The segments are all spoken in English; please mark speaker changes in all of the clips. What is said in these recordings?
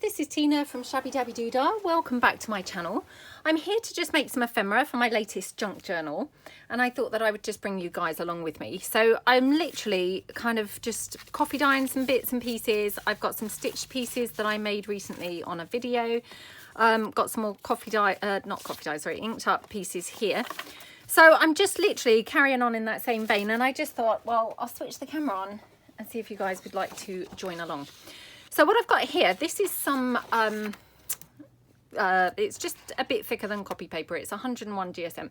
Speaker 1: this is Tina from Shabbydabbydoodah. Welcome back to my channel. I'm here to just make some ephemera for my latest junk journal, and I thought that I would just bring you guys along with me. So I'm literally kind of just coffee dyeing some bits and pieces. I've got some stitched pieces that I made recently on a video. Got some more inked up pieces here. So I'm just literally carrying on in that same vein, and I just thought, well, I'll switch the camera on and see if you guys would like to join along. So what I've got here, this is some, it's just a bit thicker than copy paper. It's 101 GSM,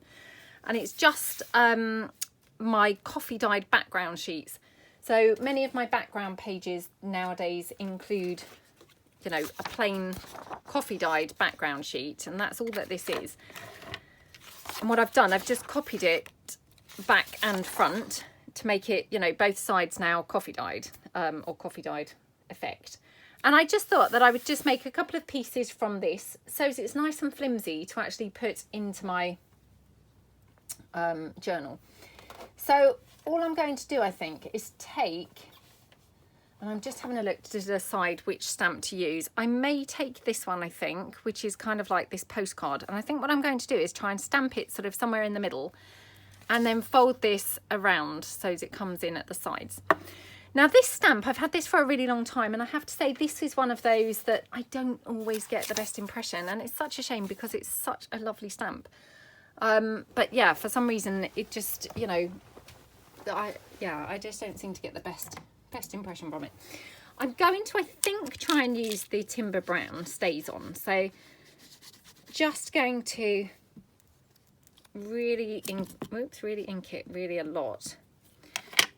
Speaker 1: and it's just my coffee dyed background sheets. So many of my background pages nowadays include, you know, a plain coffee dyed background sheet, and that's all that this is. And what I've done, I've just copied it back and front to make it, you know, both sides now coffee dyed, or coffee dyed effect. And I just thought that I would just make a couple of pieces from this so it's nice and flimsy to actually put into my journal. So all I'm going to do, I think, is take, and I'm just having a look to decide which stamp to use. I may take this one, I think, which is kind of like this postcard. And I think what I'm going to do is try and stamp it sort of somewhere in the middle and then fold this around so as it comes in at the sides. Now this stamp, I've had this for a really long time, and I have to say this is one of those that I don't always get the best impression, and it's such a shame because it's such a lovely stamp. But yeah, for some reason it just, you know, I just don't seem to get the best impression from it. I'm going to, I think, try and use the Timber Brown Stays On. So just going to really ink it really a lot.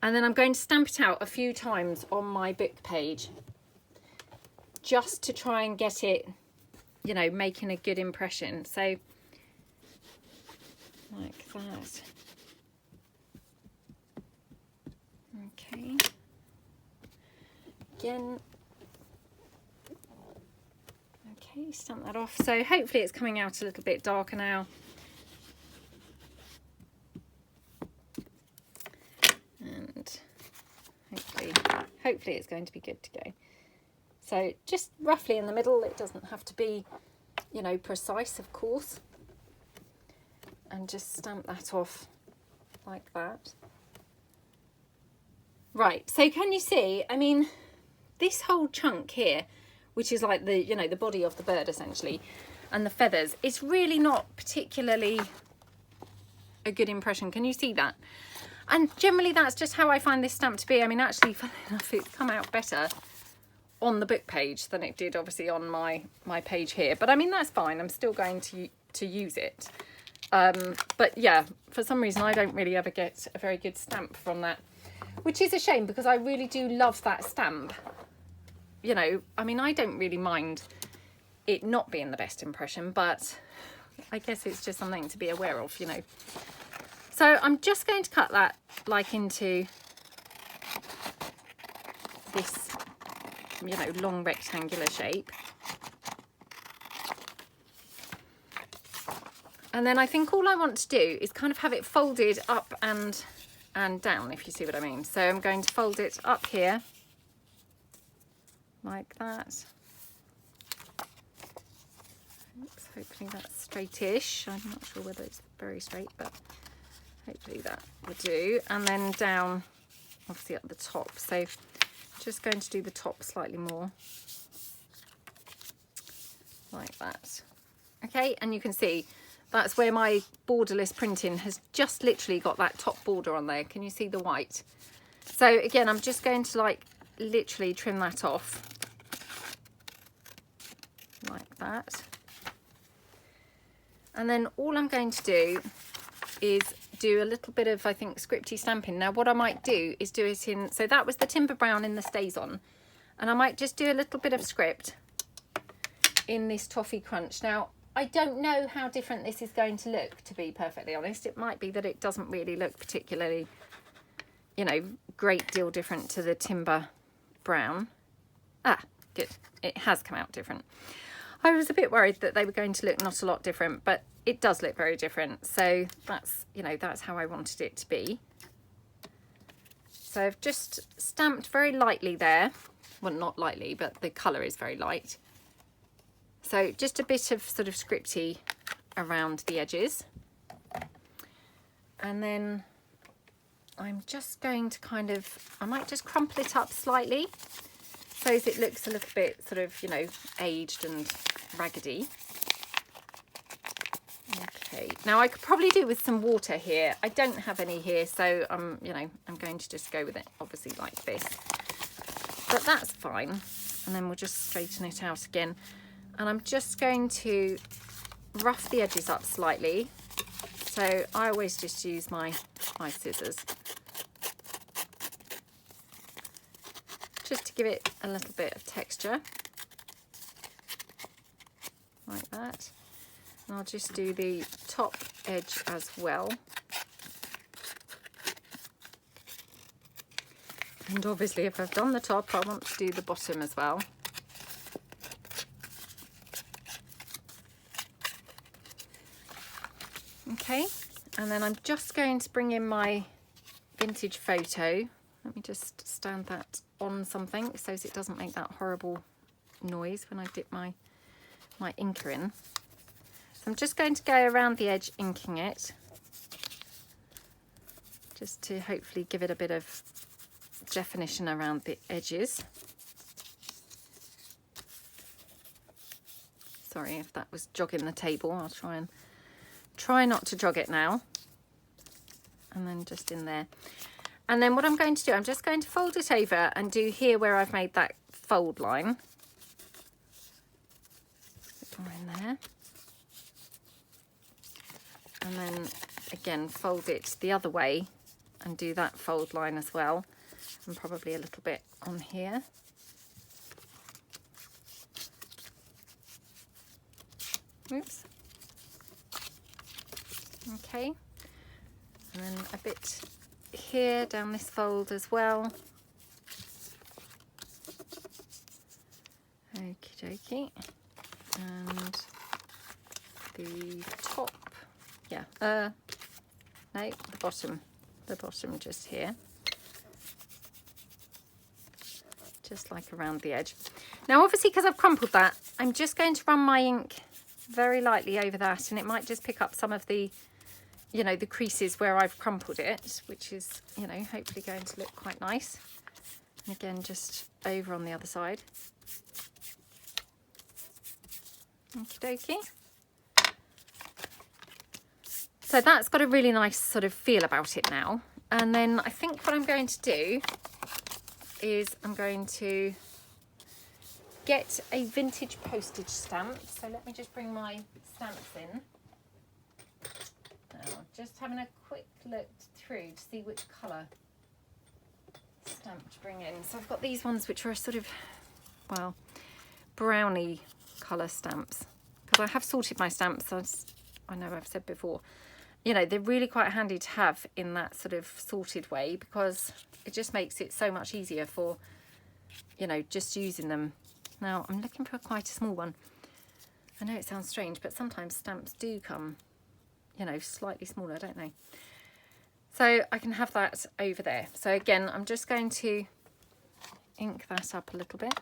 Speaker 1: And then I'm going to stamp it out a few times on my book page just to try and get it, you know, making a good impression. So like that. Okay. Again. Okay, stamp that off. So hopefully it's coming out a little bit darker now. Hopefully it's going to be good to go. So just roughly in the middle. It doesn't have to be, you know, precise, of course. And just stamp that off like that. Right, so can you see, I mean, this whole chunk here, which is like the, you know, the body of the bird essentially, and the feathers, it's really not particularly a good impression. Can you see that? And generally that's just how I find this stamp to be. I mean, actually, funny enough, it's come out better on the book page than it did obviously on my page here. But I mean, that's fine. I'm still going to use it. But yeah, for some reason, I don't really ever get a very good stamp from that, which is a shame because I really do love that stamp. You know, I mean, I don't really mind it not being the best impression, but I guess it's just something to be aware of, you know. So I'm just going to cut that like into this, you know, long rectangular shape. And then I think all I want to do is kind of have it folded up and down, if you see what I mean. So I'm going to fold it up here like that. Oops, hopefully that's straightish. I'm not sure whether it's very straight, but hopefully that will do. And then down obviously at the top. So just going to do the top slightly more like that. Okay, and you can see that's where my borderless printing has just literally got that top border on there. Can you see the white? So again, I'm just going to like literally trim that off like that. And then all I'm going to do is do a little bit of, I think, Scripty Stamping. Now what I might do is do it in, so that was the Timber Brown in the Stays On, and I might just do a little bit of script in this Toffee Crunch. Now I don't know how different this is going to look, to be perfectly honest. It might be that it doesn't really look particularly, you know, great deal different to the Timber Brown. Ah, good, it has come out different. I was a bit worried that they were going to look not a lot different, but it does look very different. So that's, you know, that's how I wanted it to be. So I've just stamped very lightly there. Well, not lightly, but the colour is very light. So just a bit of sort of scripty around the edges. And then I'm just going to kind of, I might just crumple it up slightly so as it looks a little bit sort of, you know, aged and raggedy. Okay, now I could probably do with some water here. I don't have any here, so you know, I'm going to just go with it obviously like this, but that's fine. And then we'll just straighten it out again. And I'm just going to rough the edges up slightly. So I always just use my scissors just to give it a little bit of texture like that. And I'll just do the top edge as well. And obviously if I've done the top, I want to do the bottom as well. Okay, and then I'm just going to bring in my vintage photo. Let me just stand that on something so it doesn't make that horrible noise when I dip my inker in. So I'm just going to go around the edge inking it, just to hopefully give it a bit of definition around the edges. Sorry if that was jogging the table. I'll try not to jog it now. And then just in there. And then what I'm going to do, I'm just going to fold it over and do here where I've made that fold line. Put more in there. And then again fold it the other way and do that fold line as well, and probably a little bit on here. Oops. Okay, and then a bit here down this fold as well. Okie dokie. And the top, yeah, no, the bottom just here, just like around the edge. Now obviously because I've crumpled that, I'm just going to run my ink very lightly over that, and it might just pick up some of the, you know, the creases where I've crumpled it, which is, you know, hopefully going to look quite nice. And again, just over on the other side. Okie dokie. So that's got a really nice sort of feel about it now. And then I think what I'm going to do is I'm going to get a vintage postage stamp. So let me just bring my stamps in. Now, just having a quick look through to see which colour stamp to bring in. So I've got these ones which are sort of, well, browny colour stamps. Because I have sorted my stamps, as I know I've said before. You know, they're really quite handy to have in that sort of sorted way, because it just makes it so much easier for, you know, just using them. Now, I'm looking for quite a small one. I know it sounds strange, but sometimes stamps do come, you know, slightly smaller, don't they? So I can have that over there. So again, I'm just going to ink that up a little bit.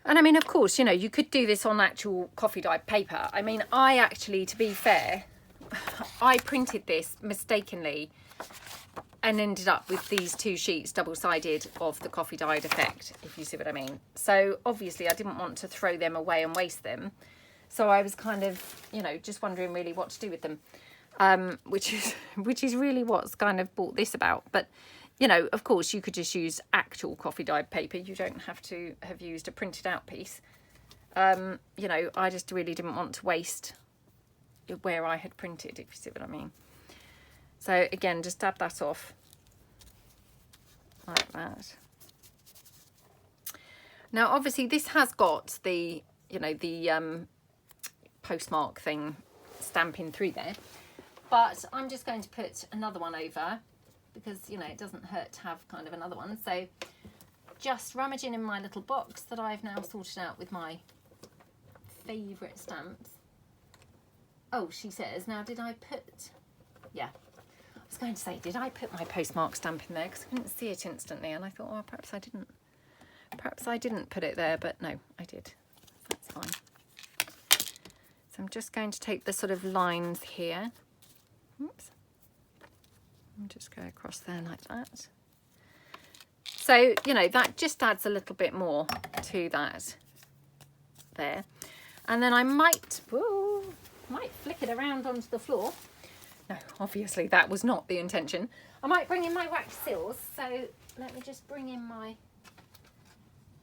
Speaker 1: And I mean, of course, you know, you could do this on actual coffee dyed paper. I mean, I actually, to be fair, I printed this mistakenly and ended up with these two sheets double-sided of the coffee dyed effect, if you see what I mean. So obviously I didn't want to throw them away and waste them. So I was kind of, you know, just wondering really what to do with them, which is really what's kind of brought this about. But, you know, of course, you could just use actual coffee dyed paper. You don't have to have used a printed out piece. You know, I just really didn't want to waste where I had printed, if you see what I mean. So again, just dab that off like that. Now, obviously, this has got the, you know, the postmark thing stamping through there, but I'm just going to put another one over because, you know, it doesn't hurt to have kind of another one. So just rummaging in my little box that I've now sorted out with my favourite stamps. Oh, she says, now did I put, yeah. was going to say, did I put my postmark stamp in there? Because I couldn't see it instantly, and I thought, oh, perhaps I didn't. Perhaps I didn't put it there, but no, I did. That's fine. So I'm just going to take the sort of lines here. Oops. And just go across there like that. So, you know, that just adds a little bit more to that there. And then I might flick it around onto the floor. No, obviously that was not the intention. I might bring in my wax seals. So let me just bring in my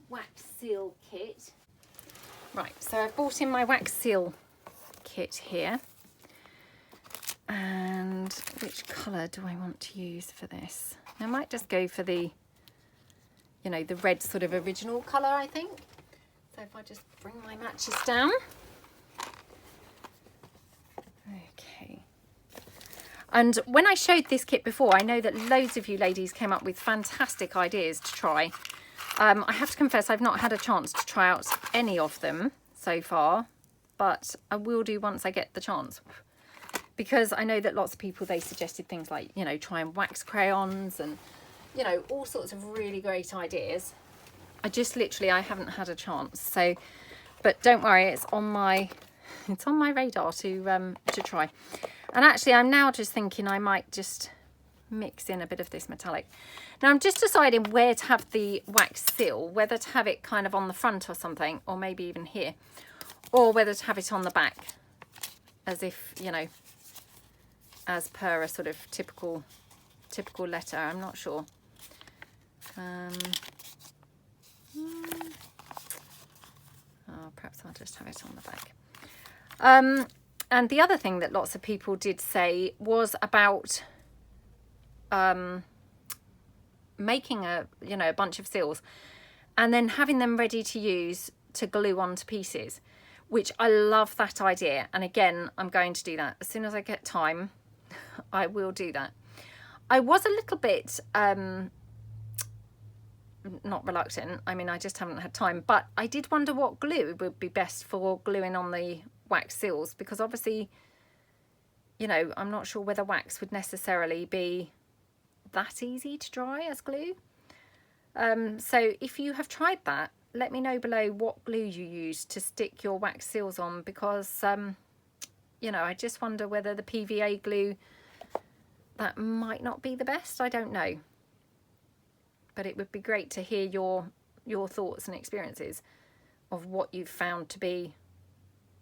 Speaker 1: wax seal kit. Right, so I've bought in my wax seal kit here. And which colour do I want to use for this? I might just go for the, you know, the red sort of original colour, I think. So if I just bring my matches down. Okay. And when I showed this kit before, I know that loads of you ladies came up with fantastic ideas to try. I have to confess, I've not had a chance to try out any of them so far, but I will do once I get the chance. Because I know that lots of people, they suggested things like, you know, trying wax crayons and, you know, all sorts of really great ideas. I just literally, I haven't had a chance. So, but don't worry, it's on my radar to try. And actually, I'm now just thinking I might just mix in a bit of this metallic. Now I'm just deciding where to have the wax seal, whether to have it kind of on the front or something, or maybe even here, or whether to have it on the back, as if, you know, as per a sort of typical letter. I'm not sure. Perhaps I'll just have it on the back. And the other thing that lots of people did say was about making a bunch of seals and then having them ready to use to glue onto pieces, which I love that idea. And again, I'm going to do that as soon as I get time. I will do that. I was a little bit not reluctant. I mean, I just haven't had time, but I did wonder what glue would be best for gluing on the wax seals, because obviously, you know, I'm not sure whether wax would necessarily be that easy to dry as glue. So if you have tried that, let me know below what glue you use to stick your wax seals on, because you know, I just wonder whether the PVA glue, that might not be the best. I don't know, but it would be great to hear your thoughts and experiences of what you've found to be,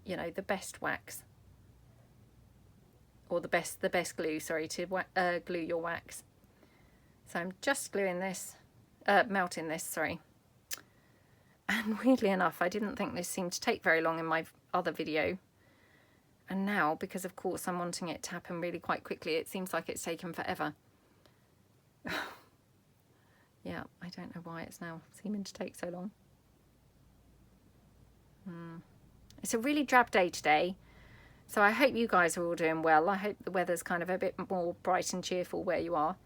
Speaker 1: you know, the best wax, or the best glue, sorry, to glue your wax. So I'm just gluing this, melting this, sorry. And weirdly enough, I didn't think this seemed to take very long in my other video. And now, because of course I'm wanting it to happen really quite quickly, it seems like it's taken forever. Yeah, I don't know why it's now seeming to take so long. It's a really drab day today, so I hope you guys are all doing well. I hope the weather's kind of a bit more bright and cheerful where you are.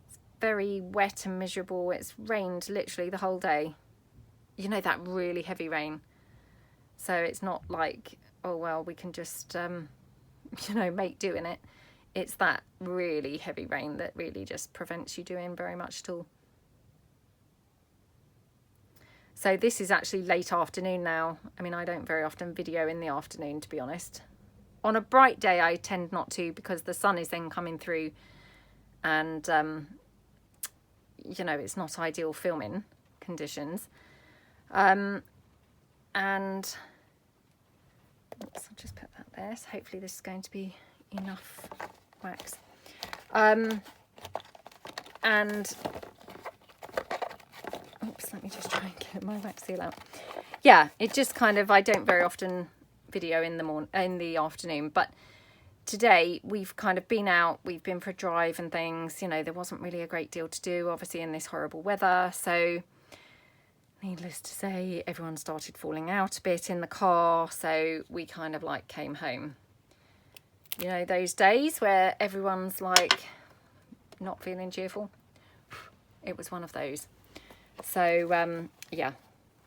Speaker 1: It's very wet and miserable. It's rained literally the whole day. You know, that really heavy rain. So it's not like, oh well, we can just you know, make do in it. It's that really heavy rain that really just prevents you doing very much at all. So this is actually late afternoon now. I mean, I don't very often video in the afternoon, to be honest. On a bright day, I tend not to, because the sun is then coming through and, you know, it's not ideal filming conditions. And oops, I'll just put that there. So hopefully this is going to be enough wax. And oops, let me just try and get my wax seal out. Yeah, it just kind of, I don't very often video in the afternoon, but today we've kind of been out, we've been for a drive and things. You know, there wasn't really a great deal to do, obviously, in this horrible weather. So needless to say, everyone started falling out a bit in the car, so we kind of like came home. You know, those days where everyone's like not feeling cheerful. It was one of those. So yeah,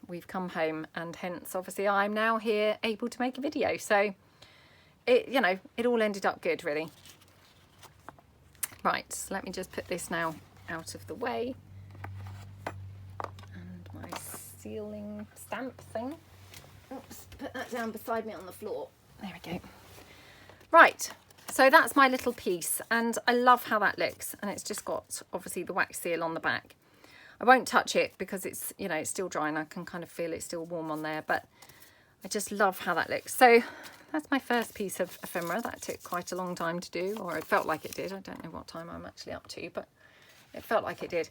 Speaker 1: we've come home, and hence obviously I'm now here able to make a video. So it, you know, it all ended up good, really. Right, so let me just put this now out of the way. And my sealing stamp thing. Oops, put that down beside me on the floor. There we go. Right, so that's my little piece, and I love how that looks. And it's just got, obviously, the wax seal on the back. I won't touch it because it's, you know, it's still dry and I can kind of feel it's still warm on there, but I just love how that looks. So that's my first piece of ephemera. That took quite a long time to do, or it felt like it did. I don't know what time I'm actually up to, but it felt like it did.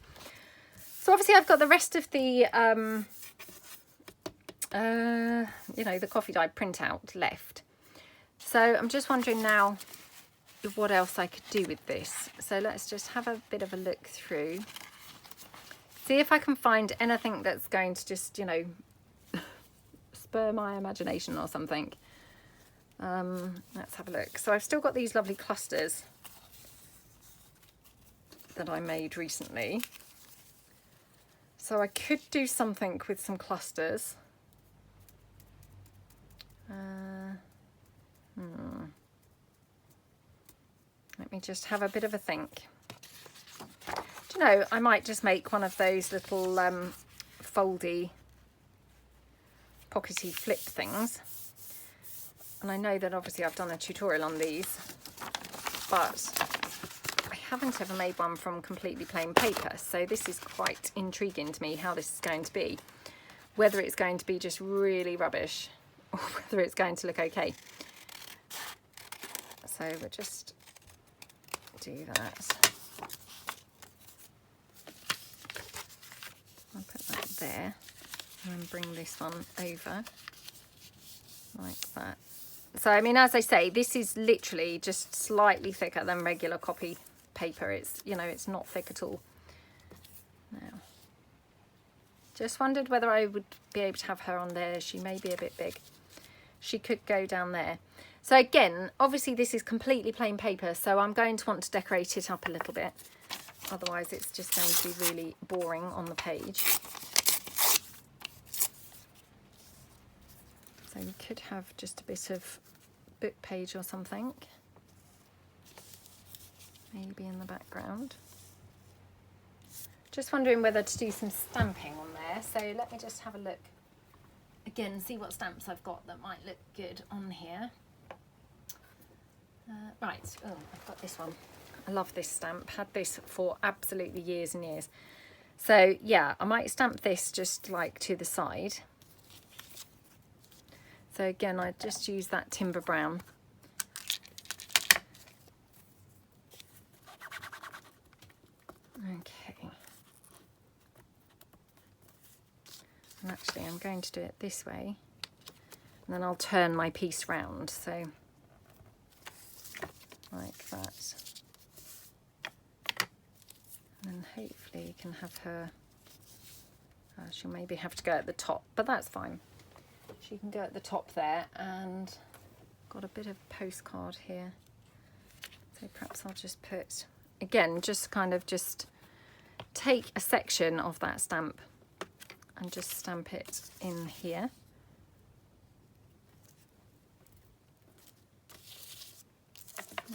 Speaker 1: So obviously I've got the rest of the, you know, the coffee dye printout left. So I'm just wondering now what else I could do with this. So let's just have a bit of a look through. See if I can find anything that's going to just, you know, spur my imagination or something. Let's have a look. So I've still got these lovely clusters that I made recently. So I could do something with some clusters. Let me just have a bit of a think. Do you know, I might just make one of those little foldy, pockety flip things. And I know that obviously I've done a tutorial on these, but I haven't ever made one from completely plain paper. So this is quite intriguing to me how this is going to be. Whether it's going to be just really rubbish or whether it's going to look okay. So we'll just do that. I'll put that there and then bring this one over like that. So I mean, as I say, this is literally just slightly thicker than regular copy paper. It's, you know, it's not thick at all. Now, just wondered whether I would be able to have her on there. She may be a bit big. She could go down there. So again, obviously this is completely plain paper, so I'm going to want to decorate it up a little bit. Otherwise it's just going to be really boring on the page. So we could have just a bit of book page or something. Maybe in the background. Just wondering whether to do some stamping on there. So let me just have a look. Again, see what stamps I've got that might look good on here. Right, oh, I've got this one. I love this stamp. Had this for absolutely years and years. So yeah, I might stamp this just like to the side. So again, I just use that timber brown. Okay. And actually, I'm going to do it this way. And then I'll turn my piece round. So like that. And then hopefully you can have her, she'll maybe have to go at the top, but that's fine. She can go at the top there, and got a bit of postcard here. So perhaps I'll just put, again, just kind of just take a section of that stamp and just stamp it in here.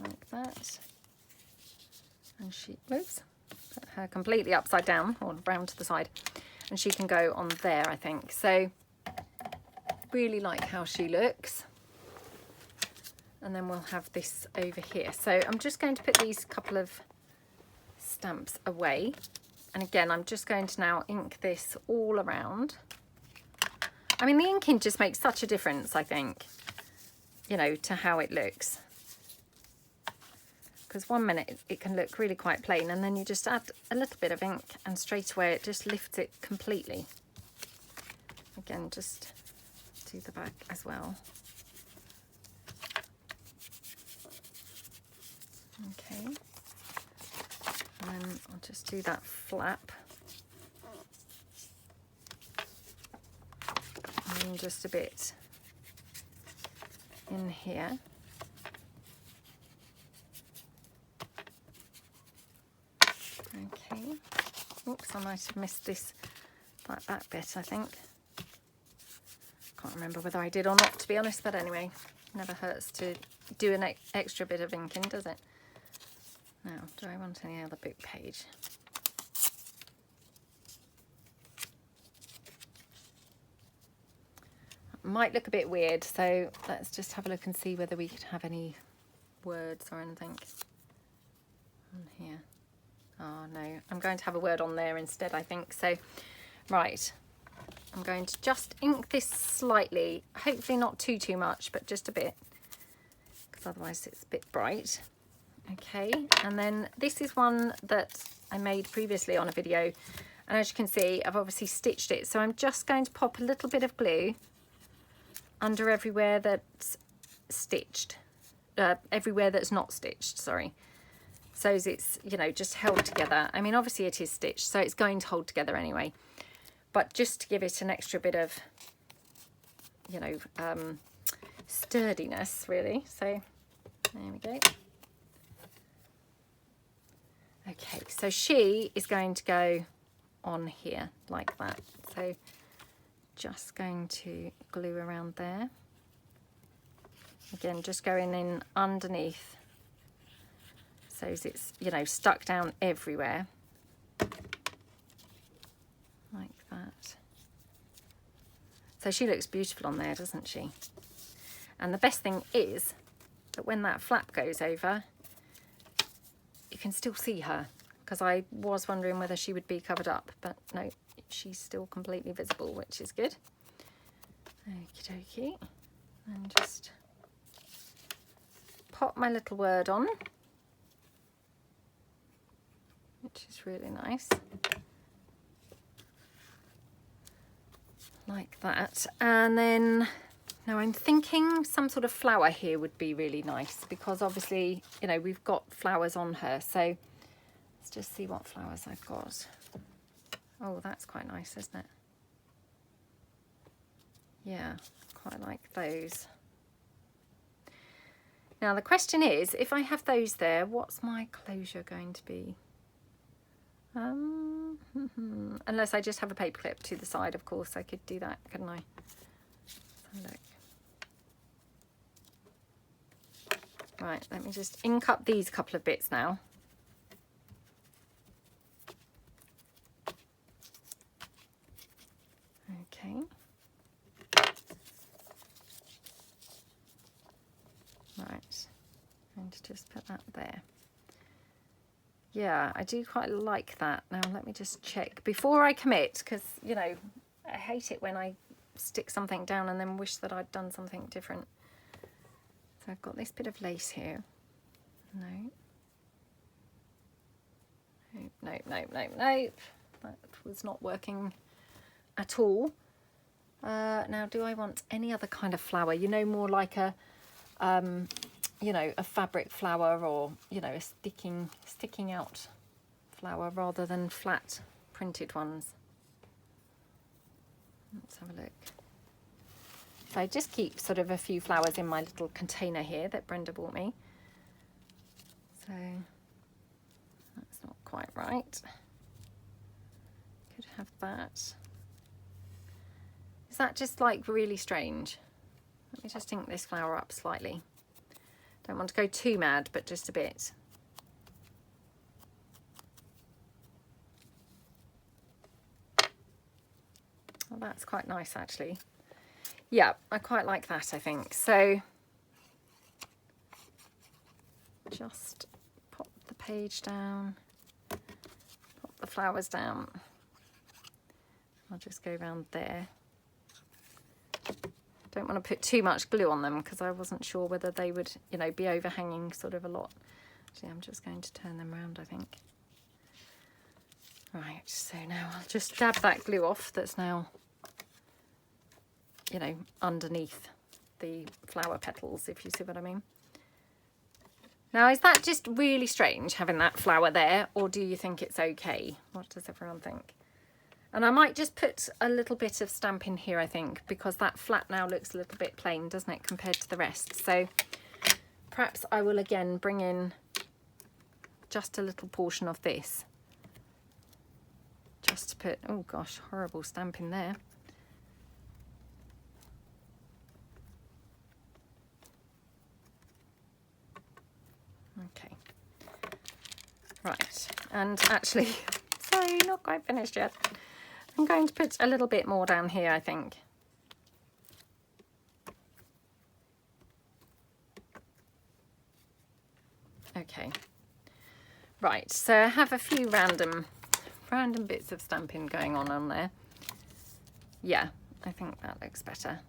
Speaker 1: Like that. And she, oops, put her completely upside down or round to the side, and she can go on there, I think. So really like how she looks. And then we'll have this over here. So I'm just going to put these couple of stamps away. And again, I'm just going to now ink this all around. I mean, the inking just makes such a difference, I think, you know, to how it looks. Because 1 minute it can look really quite plain, and then you just add a little bit of ink and straight away it just lifts it completely. Again, just do the back as well. Okay. And then I'll just do that flap. And then just a bit in here. Okay. Oops, I might have missed this, that back bit, I think. Can't remember whether I did or not, to be honest, but anyway, never hurts to do an extra bit of inking, does it? Now, do I want any other book page? Might look a bit weird, so let's just have a look and see whether we could have any words or anything on here. Oh no, I'm going to have a word on there instead, I think. So, right, I'm going to just ink this slightly, hopefully not too much, but just a bit, because otherwise it's a bit bright. Okay, and then this is one that I made previously on a video, and as you can see, I've obviously stitched it, so I'm just going to pop a little bit of glue under everywhere that's stitched, everywhere that's not stitched, sorry. So it's, you know, just held together. I mean, obviously it is stitched, so it's going to hold together anyway. But just to give it an extra bit of, you know, sturdiness, really. So there we go. Okay, so she is going to go on here like that. So just going to glue around there. Again, just going in underneath, so it's, you know, stuck down everywhere like that. So she looks beautiful on there, doesn't she? And the best thing is that when that flap goes over, you can still see her, because I was wondering whether she would be covered up, but no, she's still completely visible, which is good. Okie dokie. And just pop my little word on, which is really nice. Like that. And then now I'm thinking some sort of flower here would be really nice, because obviously, you know, we've got flowers on her. So let's just see what flowers I've got. Oh, that's quite nice, isn't it? Yeah, quite like those. Now the question is, if I have those there, what's my closure going to be? Unless I just have a paper clip to the side, of course, I could do that, couldn't I? Let's have a look. Right, let me just ink up these couple of bits now. Okay. Right, I'm going to just put that there. Yeah, I do quite like that. Now let me just check before I commit, because, you know, I hate it when I stick something down and then wish that I'd done something different. So I've got this bit of lace here. No. Nope, nope, nope, nope. That was not working at all. Now, do I want any other kind of flower? You know, more like a, you know, a fabric flower, or, you know, a sticking out flower rather than flat printed ones. Let's have a look. So I just keep sort of a few flowers in my little container here that Brenda bought me. So that's not quite right. Could have that. Is that just like really strange? Let me just ink this flower up slightly. Don't want to go too mad, but just a bit. Well, that's quite nice actually. Yeah, I quite like that, I think. So just pop the page down, pop the flowers down. I'll just go around there. Don't want to put too much glue on them, because I wasn't sure whether they would, you know, be overhanging sort of a lot. Actually, I'm just going to turn them around, I think. Right, so now I'll just dab that glue off that's now, you know, underneath the flower petals, if you see what I mean. Now, is that just really strange having that flower there, or do you think it's okay? What does everyone think? And I might just put a little bit of stamp in here, I think, because that flat now looks a little bit plain, doesn't it, compared to the rest. So perhaps I will again bring in just a little portion of this. Just to put, oh gosh, horrible stamping there. Okay. Right, and actually, sorry, not quite finished yet. I'm going to put a little bit more down here, I think. Okay. Right, so I have a few random bits of stamping going on there. Yeah, I think that looks better.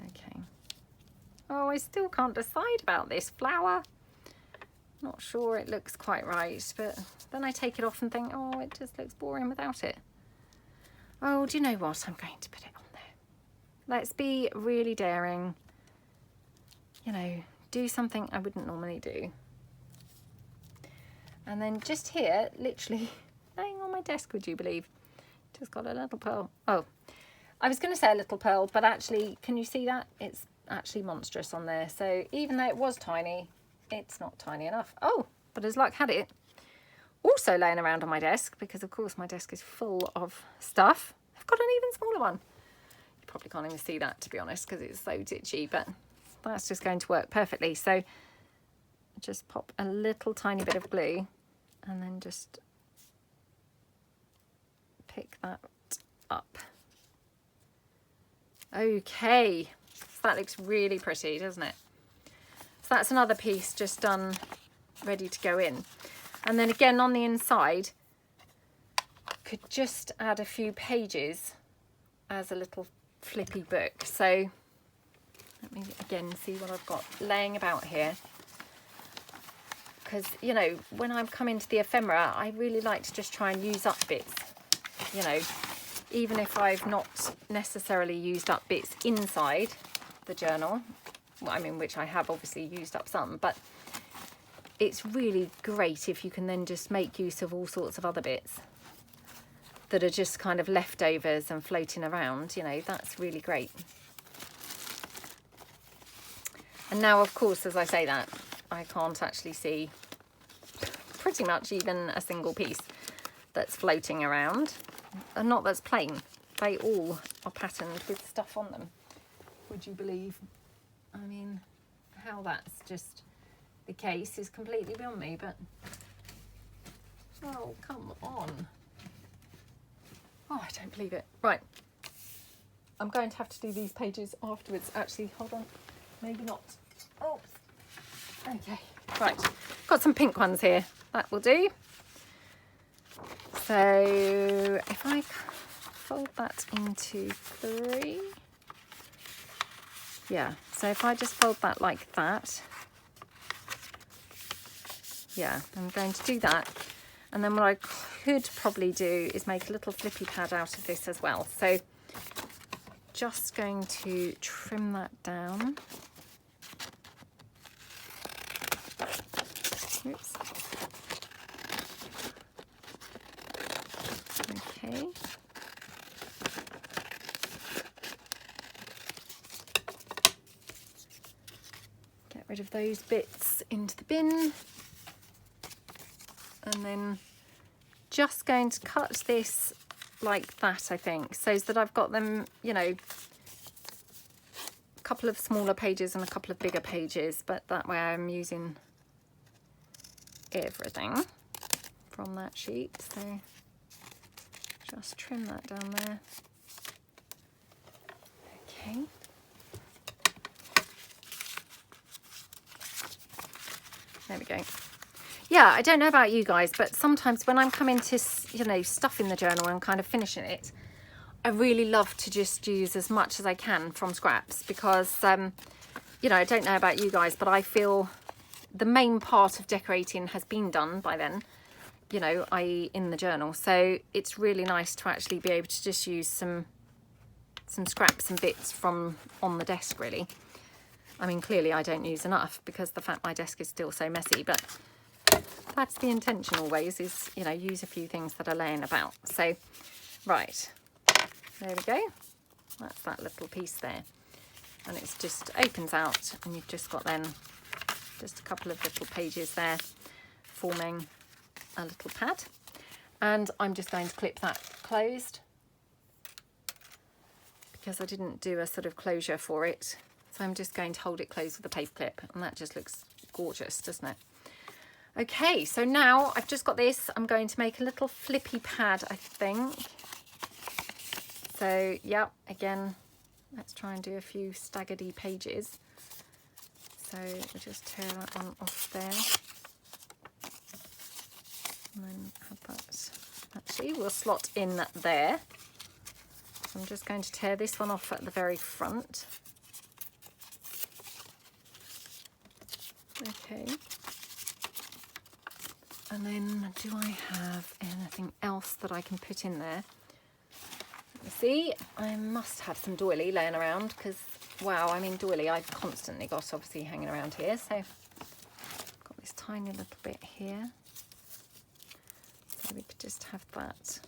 Speaker 1: Okay. Oh, I still can't decide about this flower. Not sure it looks quite right, but then I take it off and think, oh, it just looks boring without it. Oh, do you know what? I'm going to put it on there. Let's be really daring. You know, do something I wouldn't normally do. And then just here, literally laying on my desk, would you believe? Just got a little pearl. Oh, I was going to say a little pearl, but actually, can you see that? It's actually monstrous on there. So even though it was tiny, it's not tiny enough. Oh, but as luck had it, also laying around on my desk, because of course my desk is full of stuff. I've got an even smaller one. You probably can't even see that, to be honest, because it's so ditchy, but that's just going to work perfectly. So just pop a little tiny bit of glue and then just pick that up. Okay, so that looks really pretty, doesn't it? So that's another piece just done, ready to go in. And then again on the inside, could just add a few pages as a little flippy book. So let me again see what I've got laying about here. Because, you know, when I'm coming to the ephemera, I really like to just try and use up bits, you know, even if I've not necessarily used up bits inside the journal. Well, I mean, which I have obviously used up some, but it's really great if you can then just make use of all sorts of other bits that are just kind of leftovers and floating around, you know, that's really great. And now, of course, as I say that, I can't actually see pretty much even a single piece that's floating around, and not that's plain. They all are patterned with stuff on them, would you believe? I mean, how that's just the case is completely beyond me, but oh, come on. Oh, I don't believe it. Right, I'm going to have to do these pages afterwards. Actually, hold on, maybe not. Oh, okay, right, got some pink ones here, that will do. So if I fold that into 3, yeah, so if I just fold that like that, yeah, I'm going to do that. And then what I could probably do is make a little flippy pad out of this as well. So just going to trim that down. Oops. Okay. Get rid of those bits into the bin. And then just going to cut this like that, I think, so that I've got them, you know, a couple of smaller pages and a couple of bigger pages, but that way I'm using everything from that sheet. So just trim that down there. Okay. There we go. Yeah, I don't know about you guys, but sometimes when I'm coming to, you know, stuff in the journal and kind of finishing it, I really love to just use as much as I can from scraps because, you know, I don't know about you guys, but I feel the main part of decorating has been done by then, you know, i.e. in the journal. So it's really nice to actually be able to just use some scraps and bits from on the desk, really. I mean, clearly I don't use enough because the fact my desk is still so messy, but that's the intention always, is, you know, use a few things that are laying about. So, right, there we go. That's that little piece there. And it's just opens out and you've just got then just a couple of little pages there forming a little pad. And I'm just going to clip that closed because I didn't do a sort of closure for it. So I'm just going to hold it closed with a paper clip, and that just looks gorgeous, doesn't it? Okay, so now I've just got this. I'm going to make a little flippy pad, I think. So, yeah, again, let's try and do a few staggeredy pages. So we'll just tear that one off there. And then have that. Actually, we'll slot in there. I'm just going to tear this one off at the very front. Okay. And then do I have anything else that I can put in there? Let me see. I must have some doily laying around because, wow, I mean doily I've constantly got obviously hanging around here. So I've got this tiny little bit here. So we could just have that,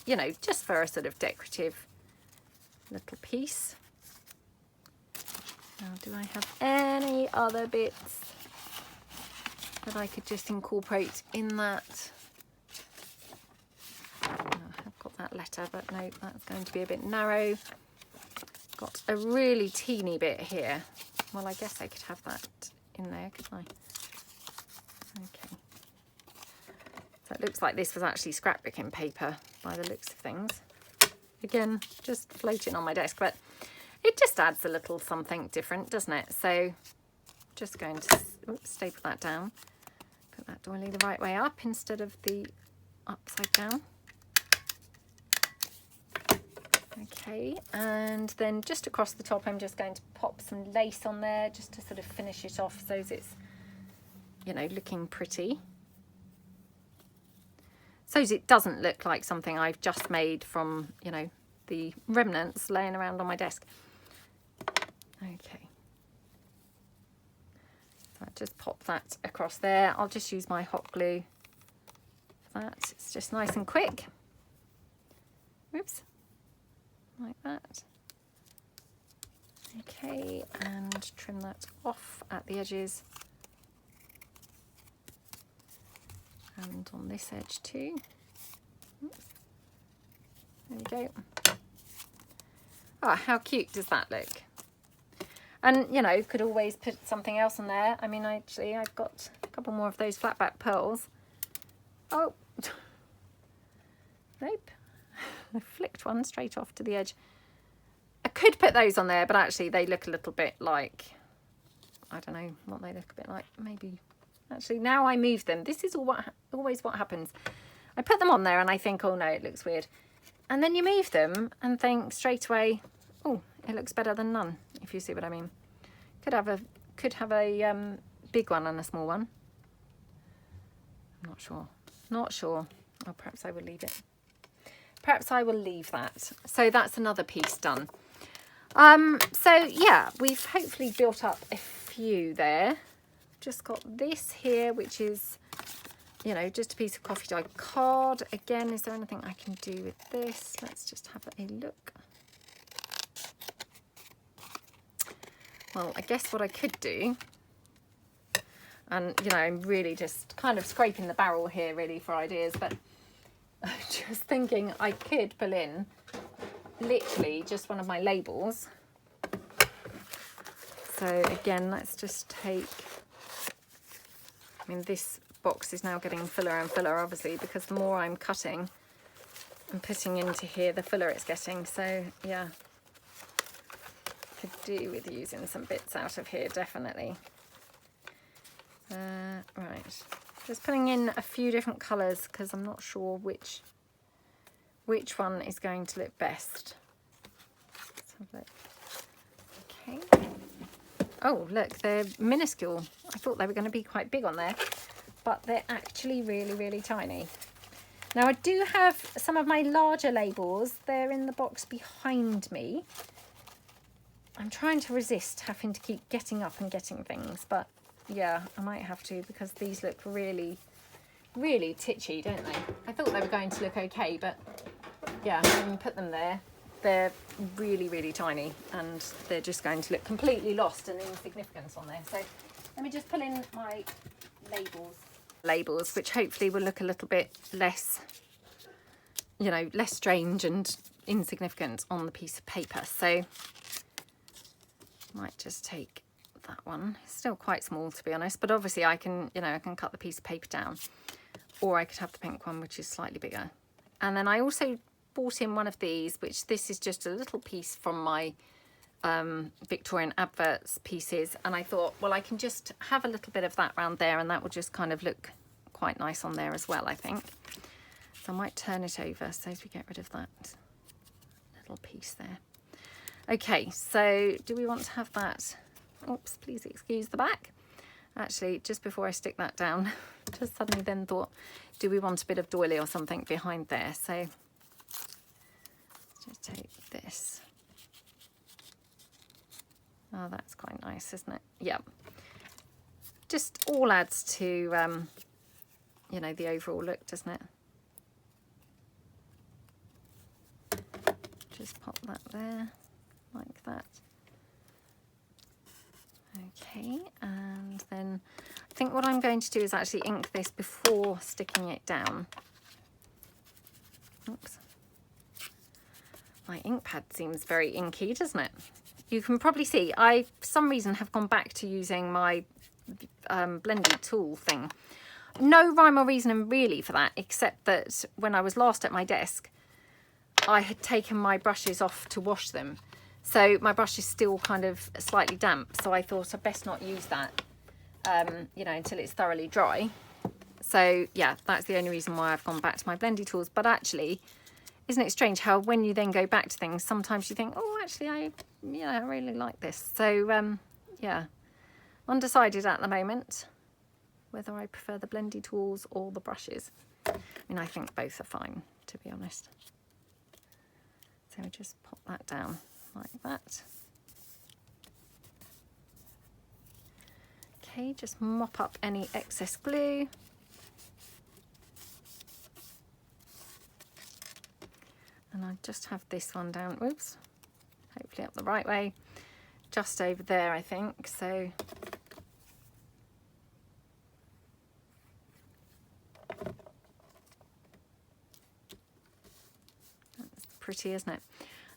Speaker 1: you know, just for a sort of decorative little piece. Now, do I have any other bits that I could just incorporate in that? Oh, I have got that letter, but no, that's going to be a bit narrow. Got a really teeny bit here. Well, I guess I could have that in there, couldn't I? Okay. So it looks like this was actually scrapbooking paper by the looks of things. Again, just floating on my desk, but it just adds a little something different, doesn't it? So just going to staple that down. Put that doily the right way up instead of the upside down. Okay, and then just across the top I'm just going to pop some lace on there just to sort of finish it off so it's, you know, looking pretty. So it doesn't look like something I've just made from, you know, the remnants laying around on my desk. Okay. So I just pop that across there. I'll just use my hot glue for that. It's just nice and quick. Oops. Like that. Okay, and trim that off at the edges. And on this edge too. Oops. There we go. Oh, how cute does that look? And, you know, could always put something else on there. I mean, actually, I've got a couple more of those flat back pearls. Oh, nope. I flicked one straight off to the edge. I could put those on there, but actually they look a little bit like, I don't know what they look a bit like. Maybe, actually, now I move them. This is always what happens. I put them on there and I think, oh no, it looks weird. And then you move them and think straight away, oh, it looks better than none, if you see what I mean. Could have a big one and a small one. I'm not sure. Not sure. Oh, perhaps I will leave it. Perhaps I will leave that. So that's another piece done. So yeah, we've hopefully built up a few there. Just got this here, which is, you know, just a piece of coffee dye card. Again, is there anything I can do with this? Let's just have a look. Well, I guess what I could do, and, you know, I'm really just kind of scraping the barrel here really for ideas, but I'm just thinking I could pull in literally just one of my labels. So again, let's just take, I mean, this box is now getting fuller and fuller, obviously, because the more I'm cutting and putting into here, the fuller it's getting. So yeah, could do with using some bits out of here, definitely. Right, just putting in a few different colours because I'm not sure which one is going to look best. Let's have a look. Okay. Oh, look, they're minuscule. I thought they were going to be quite big on there, but they're actually really, really tiny. Now, I do have some of my larger labels. They're in the box behind me. I'm trying to resist having to keep getting up and getting things, but yeah, I might have to because these look really, really titchy, don't they? I thought they were going to look okay, but yeah, when you put them there, they're really, really tiny and they're just going to look completely lost and insignificant on there. So let me just pull in my labels, which hopefully will look a little bit less, you know, less strange and insignificant on the piece of paper. So might just take that one. It's still quite small, to be honest, but obviously I can, you know, I can cut the piece of paper down, or I could have the pink one, which is slightly bigger. And then I also bought in one of these, which this is just a little piece from my Victorian adverts pieces, and I thought, well, I can just have a little bit of that around there, and that will just kind of look quite nice on there as well, I think. So I might turn it over so as we get rid of that little piece there. Okay, so do we want to have that? Oops, please excuse the back. Actually, just before I stick that down, just suddenly then thought, do we want a bit of doily or something behind there? So let's just take this. Oh, that's quite nice, isn't it? Yeah. Just all adds to, you know, the overall look, doesn't it? Just pop that there, like that. Okay, and then I think what I'm going to do is actually ink this before sticking it down. Oops. My ink pad seems very inky, doesn't it? You can probably see I, for some reason, have gone back to using my blended tool thing. No rhyme or reason really for that, except that when I was last at my desk, I had taken my brushes off to wash them. So my brush is still kind of slightly damp. So I thought I'd best not use that, you know, until it's thoroughly dry. So yeah, that's the only reason why I've gone back to my blended tools. But actually, isn't it strange how when you then go back to things, sometimes you think, oh, actually, I really like this. So yeah, undecided at the moment whether I prefer the blended tools or the brushes. I mean, I think both are fine, to be honest. So just pop that down like that. Okay, just mop up any excess glue. And I just have this one down, oops, hopefully up the right way, just over there, I think. So that's pretty, isn't it?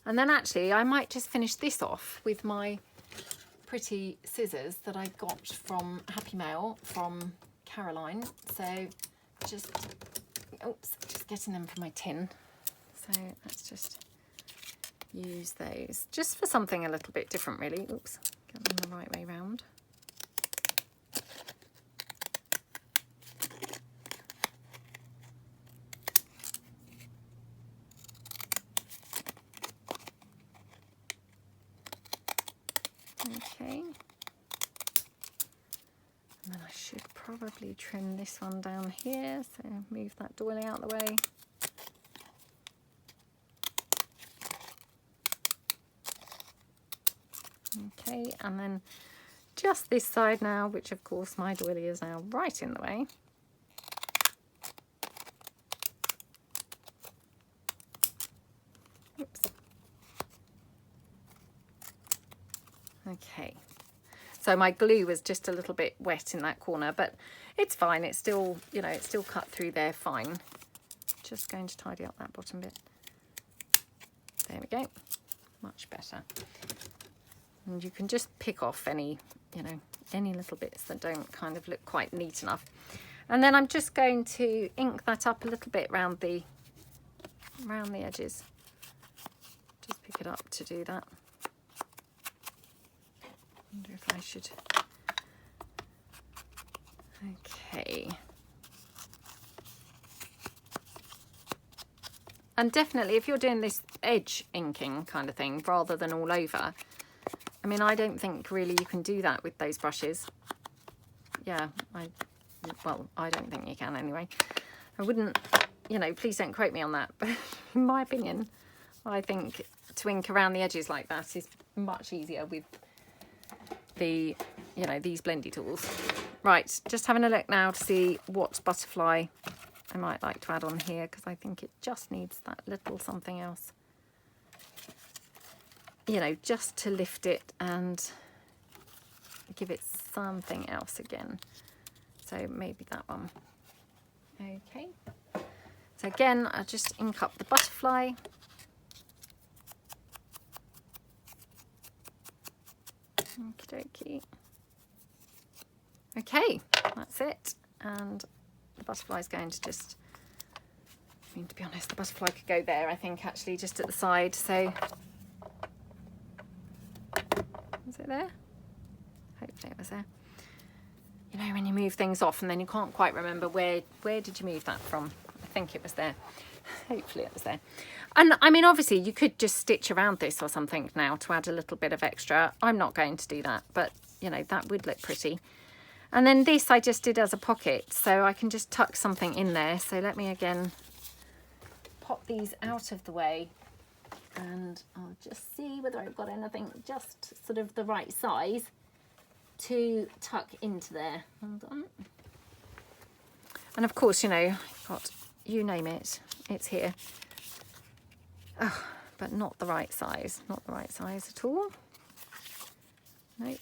Speaker 1: And then actually I might just finish this off with my pretty scissors that I got from Happy Mail from Caroline. So just, oops, just getting them from my tin. So let's just use those just for something a little bit different, really. Oops, get them the right way round. Okay. And then I should probably trim this one down here. So move that doily out of the way. Okay, and then just this side now, which of course my doily is now right in the way. Oops. Okay, so my glue was just a little bit wet in that corner, but it's fine. It's still, you know, it's still cut through there fine. Just going to tidy up that bottom bit. There we go, much better. And you can just pick off any, you know, any little bits that don't kind of look quite neat enough. And then I'm just going to ink that up a little bit around the edges. Just pick it up to do that. Wonder if I should. Okay. And definitely if you're doing this edge inking kind of thing rather than all over, I mean, I don't think really you can do that with those brushes. Yeah, well, I don't think you can anyway. I wouldn't, you know, please don't quote me on that. But in my opinion, I think to ink around the edges like that is much easier with the, you know, these blendy tools. Right, just having a look now to see what butterfly I might like to add on here, because I think it just needs that little something else. You know, just to lift it and give it something else again. So maybe that one. Okay. So again, I'll just ink up the butterfly. Okie dokie. Okay, that's it. And the butterfly is going to just, I mean, to be honest, the butterfly could go there, I think, actually, just at the side. So, is it there? Hopefully it was there. You know, when you move things off and then you can't quite remember where did you move that from? I think it was there. Hopefully it was there. And I mean, obviously you could just stitch around this or something now to add a little bit of extra. I'm not going to do that, but you know, that would look pretty. And then this I just did as a pocket, so I can just tuck something in there. So let me again pop these out of the way and I'll just see whether I've got anything just sort of the right size to tuck into there. Hold on. And of course, you know, I've got, you name it, it's here. Oh, but not the right size, not the right size at all. Nope.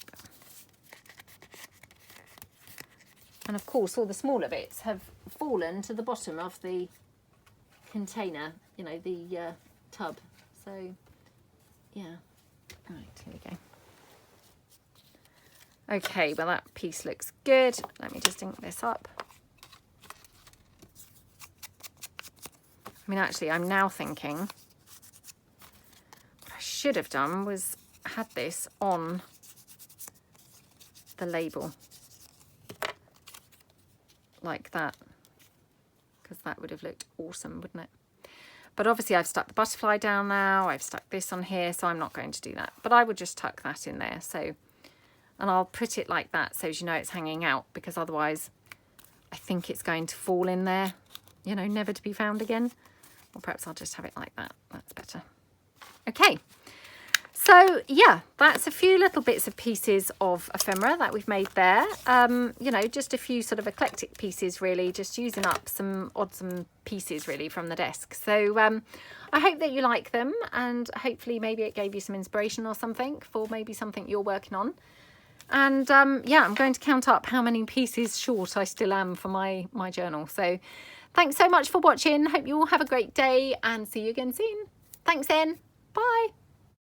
Speaker 1: And of course, all the smaller bits have fallen to the bottom of the container, you know, the tub. So, yeah. Right, here we go. Okay, well that piece looks good. Let me just ink this up. I mean, actually, I'm now thinking what I should have done was had this on the label like that, because that would have looked awesome, wouldn't it? But obviously I've stuck the butterfly down now, I've stuck this on here, so I'm not going to do that. But I would just tuck that in there. So, and I'll put it like that so as you know it's hanging out, because otherwise I think it's going to fall in there, you know, never to be found again. Or perhaps I'll just have it like that. That's better. Okay. So yeah, that's a few little bits of pieces of ephemera that we've made there. You know, just a few sort of eclectic pieces really, just using up some odds and pieces really from the desk. So I hope that you like them, and hopefully maybe it gave you some inspiration or something for maybe something you're working on. And yeah, I'm going to count up how many pieces short I still am for my journal. So thanks so much for watching. Hope you all have a great day and see you again soon. Thanks then. Bye.